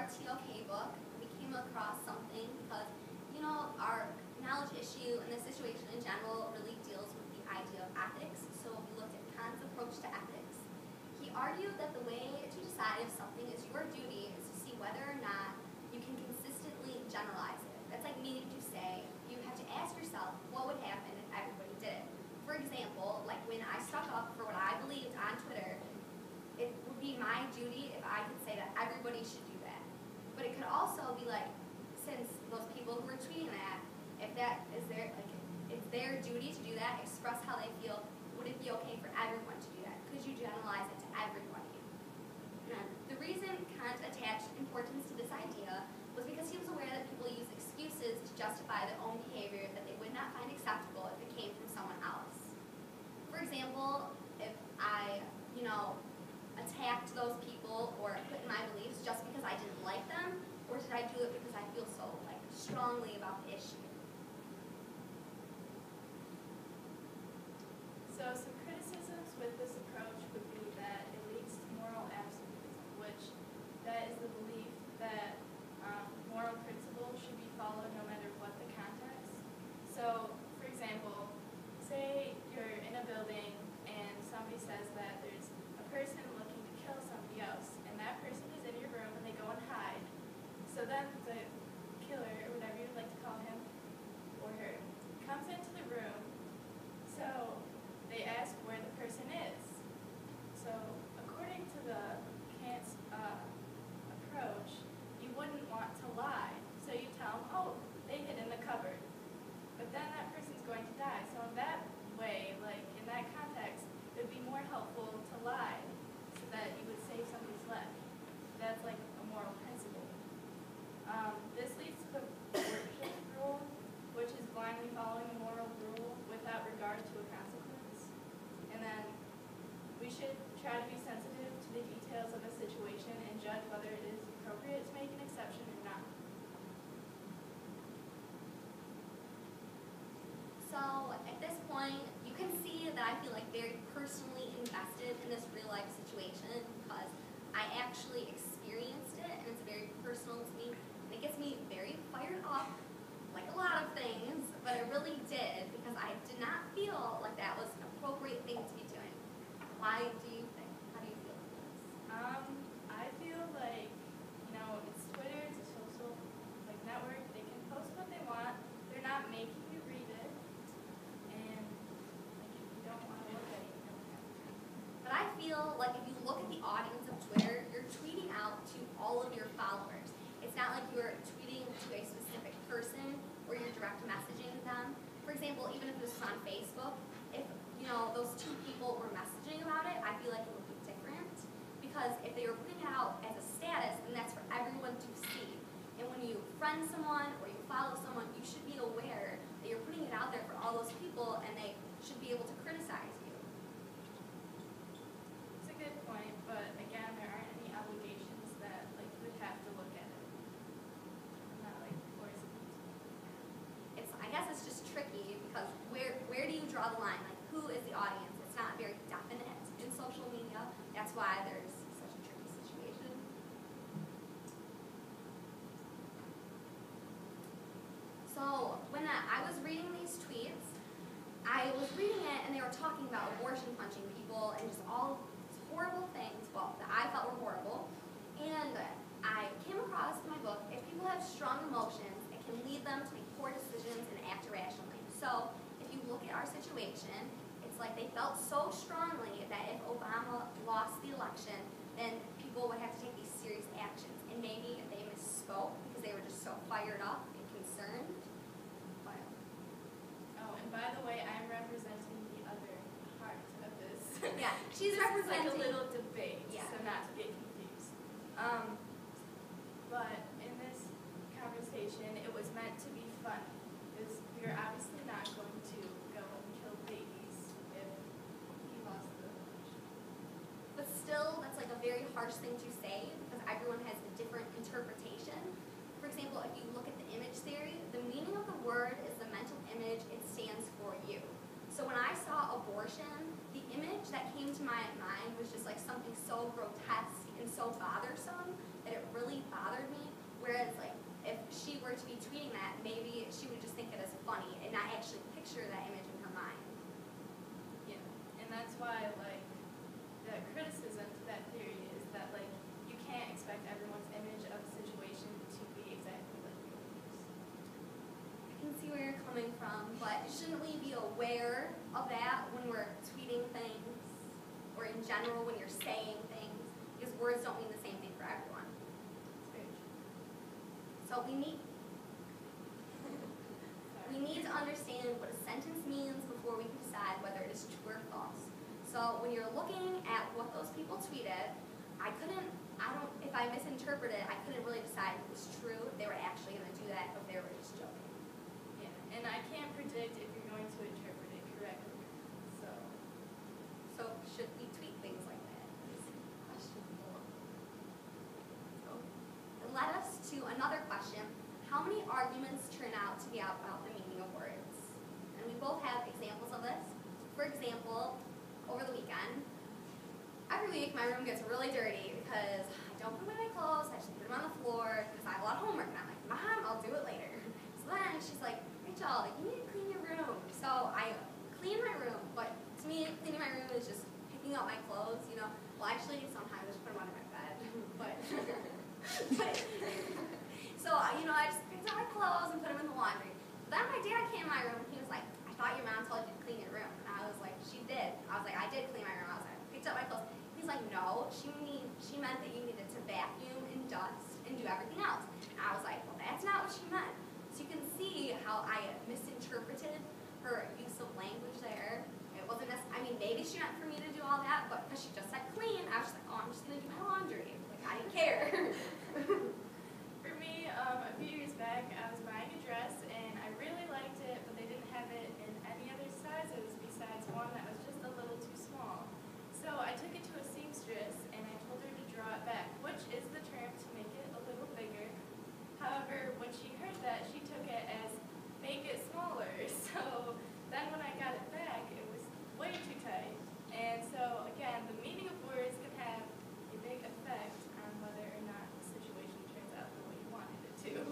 our TOK book, we came across something because, our knowledge issue and the situation in general really deals with the idea of ethics. So we looked at Kant's approach to ethics. He argued that the way to decide if something is your duty is to see whether or not you can consistently generalize it. That's like meaning to say, you have to ask yourself what would happen if everybody did it. For example, like when I stuck up for what I believed on Twitter, it would be my duty if I could say that everybody should do that. But it could also be like, since those people who are tweeting that, if that is their, like, it's their duty to do that, express how they feel, would it be okay for everyone to do that? Could you generalize it to everybody? And the reason Kant attached importance to this idea was because he was aware that people use excuses to justify their own behavior that they would not find acceptable if it came from someone else. For example, if I, attacked those people or put in my beliefs just because I didn't like them, or did I do it because I feel so strongly about the issue? So some criticisms with this approach would be that it leads to moral absolutism, which that is the belief that moral principles should be followed no matter what the context. So, for example, say you're in a building and somebody says that there's a person looking to kill somebody else, and that person is in your room and they go and hide. So then the killer, or whatever you'd like to call him or her, comes into the room. So they ask where the person is. So according to the Kant's approach, you wouldn't want to lie. So you tell them, oh, they hid in the cupboard. But then that person's going to die. So in that way, in that context, it would be more helpful to lie so that you would save somebody's life. That's like a moral principle. This leads to the worship rule, which is blindly following a moral rule without regard to a consequence. And then we should try to be sensitive to the details of a situation and judge whether it is appropriate to make an exception or not. So at this point, you can see that I feel very personally invested in this real life situation because I actually experienced it and it's very personal to me. And it gets me very fired up, like a lot of things, but it really did because I did not feel like that was an appropriate thing to be doing. Why do you think? How do you feel about this? I feel like, it's Twitter, it's a social network. They can post what they want. They're not making you read it. And if you don't want to look at it, you don't have to. But I feel like if you look at the audience of Twitter, you're tweeting out to all of your followers. It's not like you're tweeting to a specific person or you're direct messaging them. For example, even if this was on Facebook, if those two people were messaging about it, I feel like it would be different. Because if they were putting it out as a status, then that's for everyone to see. And when you friend someone or you follow someone, you should be aware that you're putting it out there for all those people and they should be able to criticize you. It's a good point, but again, there aren't any obligations that you would have to look at it. I'm not forcing you to. I guess it's just tricky because where do you draw the line? Who is the audience? It's not very definite in social media. That's why there's such a tricky situation. So when I was reading these tweets, I was reading it and they were talking about abortion punching people and just all these horrible things, that I felt were horrible. And I came across in my book, if people have strong emotions, it can lead them to make poor decisions and act irrationally. So if you look at our situation, it's like they felt so strongly that if Obama lost the election, then people would have to take these serious actions. And maybe if they misspoke because they were just so fired up and concerned. Oh, and by the way, I'm representing the other part of this. Yeah, she's representing a little debate, yeah. So not to get confused. But in this conversation, it was meant to be funny. Because we're obviously not going to go and kill babies if he lost the election. But still, that's a very harsh thing to say because everyone has a different interpretation. For example, if you look at the image theory, the meaning of the word is the mental image it stands for you. So when I saw abortion, the image that came to my mind was just something so grotesque and so bothersome that it really bothered me don't mean the same thing for everyone. It's very true. So we need to understand what a sentence means before we can decide whether it is true or false. So when you're looking at what those people tweeted, if I misinterpreted it, I couldn't really decide if it was true, if they were actually going to do that, or if they were just joking. Yeah, and I can't predict if you're going to interpret it correctly. So should we tweet things like that? Is questionable. So it led us to another question. How many arguments turn out to be about the meaning of words? And we both have examples of this. For example, over the weekend, every week my room gets really dirty because I don't put away my clothes, I just put them on the floor because I have a lot of homework, and I'm like, Mom, I'll do it later. So then she's like, Rachel, you need to clean your room. So I clean my room, but to me, cleaning my room is just picking out my clothes, you know. Well, actually, sometimes I just put them under my bed, so, you know, I just picked out my clothes and put them in the laundry. Then my dad came in my room and he was like, I thought your mom told you to clean your room. And I was like, she did. I was like, I did clean my room. I was like, I picked up my clothes. He's like, no, she meant that you needed to vacuum and dust and do everything else. And I was like, well, that's not what she meant. So you can see how I misinterpreted her use of language there. It wasn't necessarily, I mean, maybe she meant for me to do all that, but because she just said clean, I was just like, oh, I'm just going to do my laundry. Like, I didn't care. For me, a few years back, I was buying a dress, and I really liked it, but they didn't have it in any other sizes besides one that was just a little too small. So I took it to a seamstress, and I told her to draw it back, which is the term to make it a little bigger. However, when she heard that, she took it as make it smaller. So then when I got it back, it was way too tight. And so, again, the meaning of words can have a big effect on whether or not the situation turns out the way you wanted it to.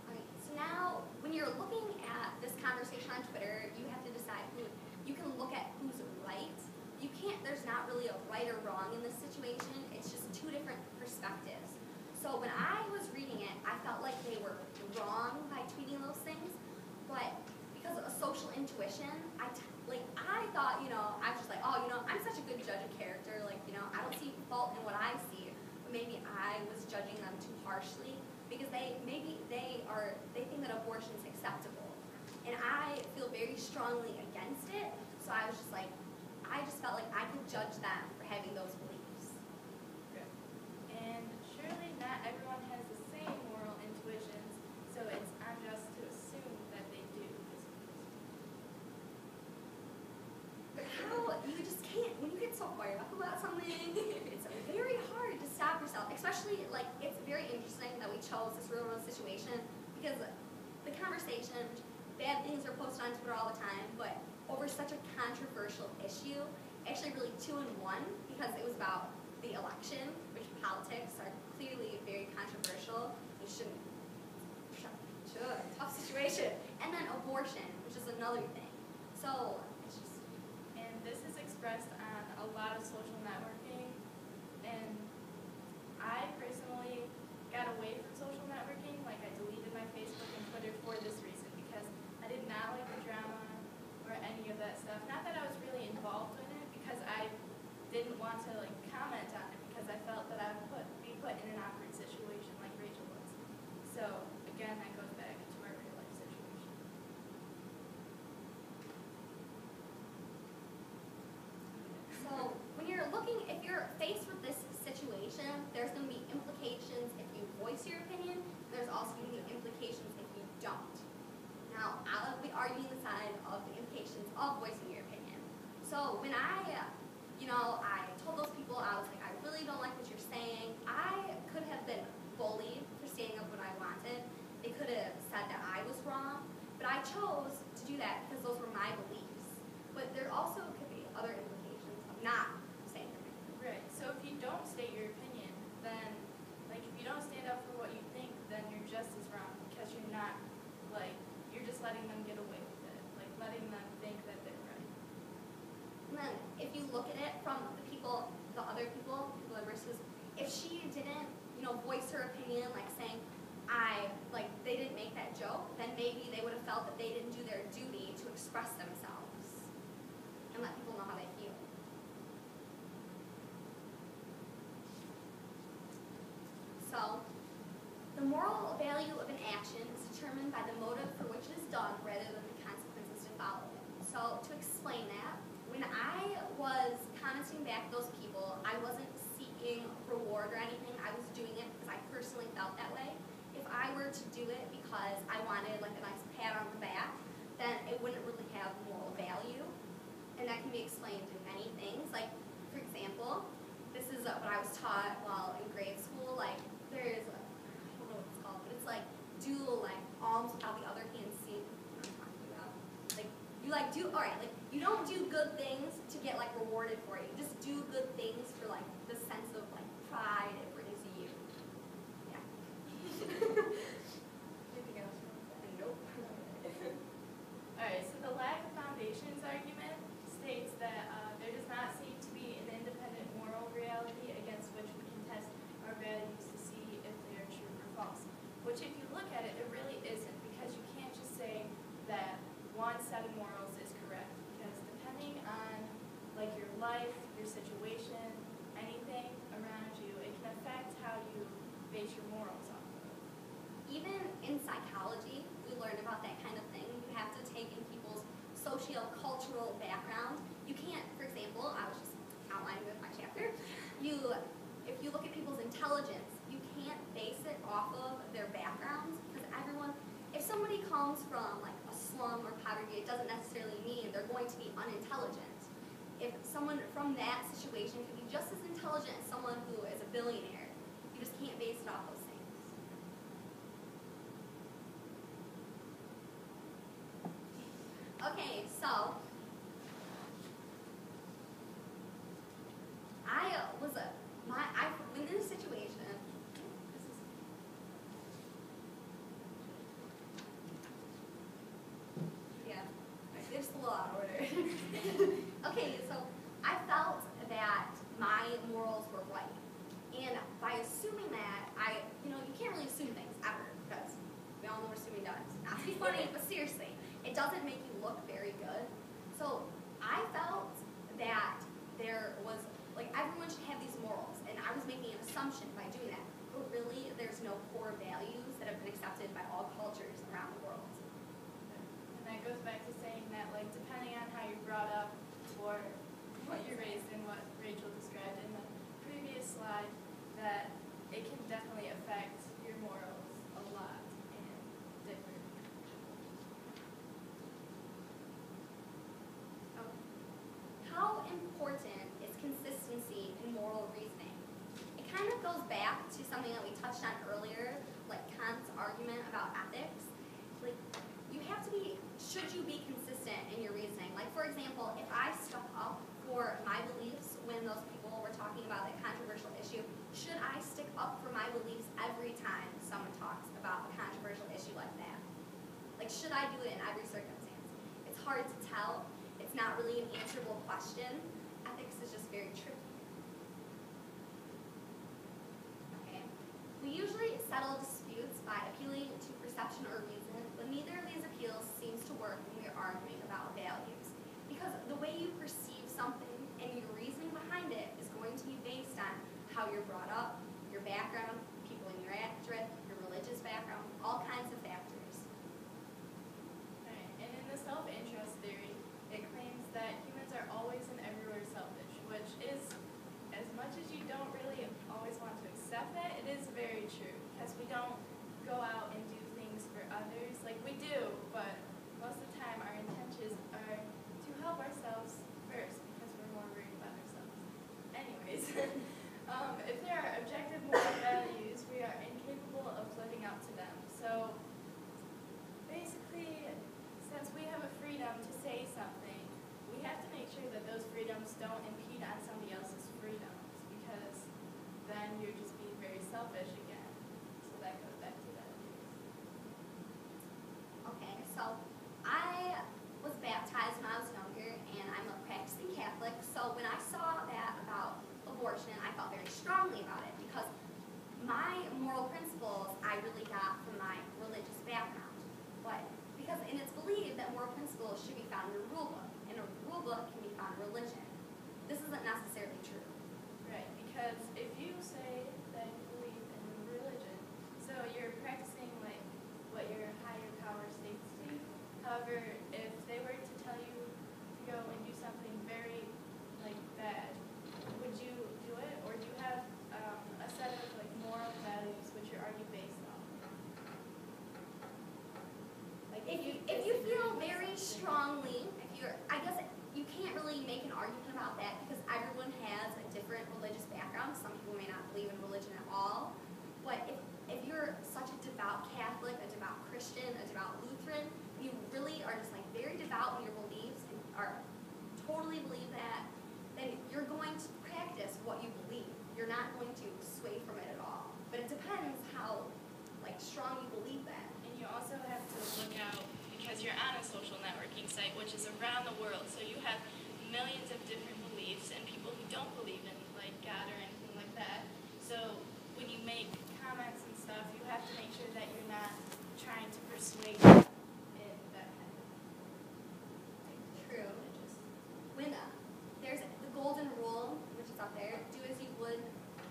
Okay, so now when you're looking at this conversation on Twitter, you have to decide you can look at who's right. You can't, there's not really a right or wrong in this situation. It's just two different perspectives. So when I was reading it, I felt like they were wrong by tweeting those things, but because of social intuition, I thought, you know, I was just like, oh, you know, I'm such a good judge of character, like, you know, I don't see fault in what I see, but maybe I was judging them too harshly because they think that abortion is acceptable, and I feel very strongly against it. So I was just like, I just felt like I could judge them for having those beliefs. And surely not everyone has the same moral intuitions, so it's unjust to assume that they do. But how, you just can't, when you get so fired up about something, it's very hard to stop yourself, especially, like, it's very interesting that we chose this real world situation because the conversation, bad things are posted on Twitter all the time, but over such a controversial issue, actually really 2 in 1, because it was about the election, which politics are clearly very controversial. You shouldn't, tough situation. And then abortion, which is another thing. So, it's just. And this is expressed on a lot of social networking, and I personally got away from social networking. Like, I deleted my Facebook and Twitter for this reason, because I did not like the drama or any of that stuff. Not that I was really involved in it, because I didn't want to, like, comment on it, because I felt that I would be put in an awkward situation like Rachel was. So, again, that goes back to our real life situation. So when you're looking, if you're faced with this situation, there's going to be implications if you voice your opinion. There's also going to be implications if you don't. Now, I'll be arguing the side of the implications of voicing your opinion. So when I told those people, I was like, I really don't like what you're saying. I could have been bullied for standing up when I wanted. They could have said that I was wrong, but I chose to do that because those were my beliefs. But there also could be other implications of not saying your opinion. Right. So if you don't state your opinion, then, like, if you don't stand up for what you think, then you're just as wrong, because you're not, like, you're just letting them get away with it, like letting them think that they're right. And then if you look at it from the other people like Marissa's, if she didn't, voice her opinion, like saying, they didn't make that joke, then maybe they would have felt that they didn't do their duty to express themselves and let people know how they feel. value of an action is determined by the motive for which it is done rather than the consequences to follow it. So to explain that, when I was commenting back those people, I wasn't seeking reward or anything. I was doing it because I personally felt that way. If I were to do it because I wanted like a nice pat on the back, then it wouldn't really have moral value. And that can be explained in many things. Like, for example, this is what I was taught while in grade school. Like, there's, I don't know what it's called, but it's like, do like alms without the other hand seen. What I'm talking about. Like, you like do, all right, like, you don't do good things to get like rewarded for it. You just do good things for like the sense of like pride it brings you. Yeah. Anything else? Nope. Alright, so the lack of foundations argument states that there does not seem to be an independent moral reality against which we can test our values to see if they are true or false. Which, if you look at it, there really isn't, because you can't just say that one set of morals is correct, because depending on like your life, your situation, anything around you, it can affect how you base your morals off of. Even in psychology, we learn about that kind of thing. You have to take in people's socio-cultural background. You can't, for example, I was just outlining with my chapter, if you look at people's intelligence, you can't base it off of their backgrounds, because everyone, if somebody comes from like a slum or poverty, it doesn't necessarily mean they're going to be unintelligent. If someone from that situation could be just as intelligent as someone who is a billionaire, you just can't base it off those things. Okay, so I've been in a situation. Yeah, it's a little out of order. Okay, so I felt that my morals were right, and by assuming that, you can't really assume things ever, because we all know what assuming does. Not to be funny, but seriously, it doesn't make you look very good. So I felt that there was, like, everyone should have these morals, and I was making an assumption by doing that. But really, there's no core values that have been accepted by all cultures around the world. And that goes back to saying that, like, depending on how you're brought up or what you're raised in, what Rachel described in the previous slide, that it can definitely affect your morals a lot and differ. How important is consistency in moral reasoning? It kind of goes back to something that we touched on earlier, like Kant's argument about ethics. Like, you have to be, should you be consistent in your reasoning? Like, for example, if I stuck up for my beliefs when those people were talking about that controversial issue, should I stick up for my beliefs every time someone talks about a controversial issue like that? Like, should I do it in every circumstance? It's hard to tell. It's not really an answerable question. Ethics is just very tricky. Okay. We usually settle disputes by appealing to perception or reason, but neither of these appeals seems to work when we're arguing about values. Because the way you perceive something and your reasoning behind it is going to be based on how you're brought up, your background, people you interact with, your religious background, all kinds of factors. Right. And in the self-interest theory, it claims that humans are always and everywhere selfish, which is, as much as you don't really always want to accept that, it is very true, because we don't go out and do things for others But if you're such a devout Catholic, a devout Christian, a devout Lutheran, you really are just like very devout in your beliefs and are totally believe that, then you're going to practice what you believe. You're not going to sway from it at all. But it depends how strong you believe that. And you also have to look out, because you're on a social networking site, which is around the world, so you have millions of different beliefs and people who don't believe in God or anything like that. So when you make comments and stuff, you have to make sure that you're not trying to persuade them in that kind of True. When there's the golden rule, which is up there, do as you would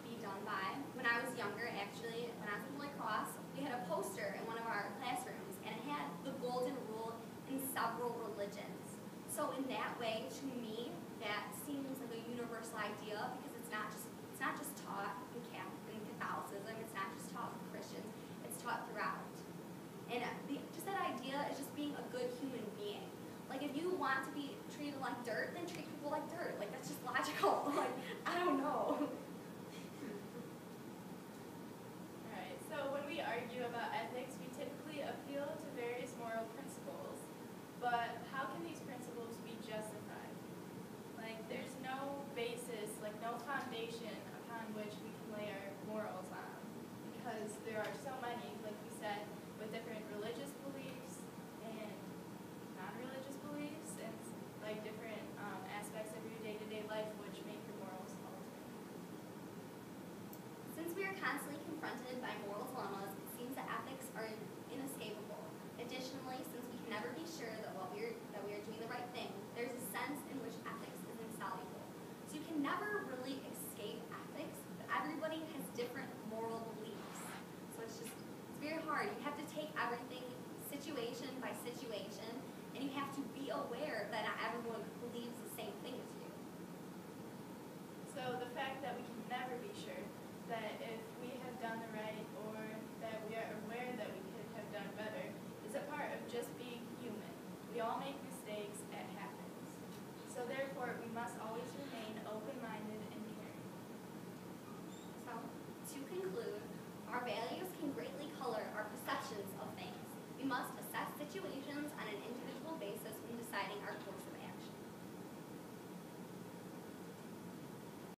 be done by. When I was younger, actually, when I was in Holy Cross, we had a poster in one of our classrooms, and it had the golden rule in several religions. So in that way, to me, that seems like a universal idea, because it's not just taught in Catholicism, it's not just taught for Christians, it's taught throughout. And just that idea is just being a good human being. Like, if you want to be treated like dirt, then treat people like dirt. Like, that's just logical. Like, I don't know. Alright, so when we argue about ethics, we typically appeal to various moral principles. But how can these principles be justified? Like, there's no basis, no foundation upon which we can lay our morals on. Because there are so many, like we said, with different religious beliefs and non-religious beliefs, and different aspects of your day-to-day life which make your morals alter. Since we are constantly confronted by moral dilemmas, it seems that ethics are inescapable. Additionally, since we can never be sure that we are doing the right thing, there's a sense in which ethics is insoluble. So you can never really escape ethics, but everybody has different moral beliefs. So it's very hard. You have to take everything situation by situation, and you have to be aware that not everyone believes the same thing as you. So the fact that we can never be sure that if we have done the right, or that we are aware that we could have done better, is a part of just being human. We all make mistakes, it happens. So therefore, we must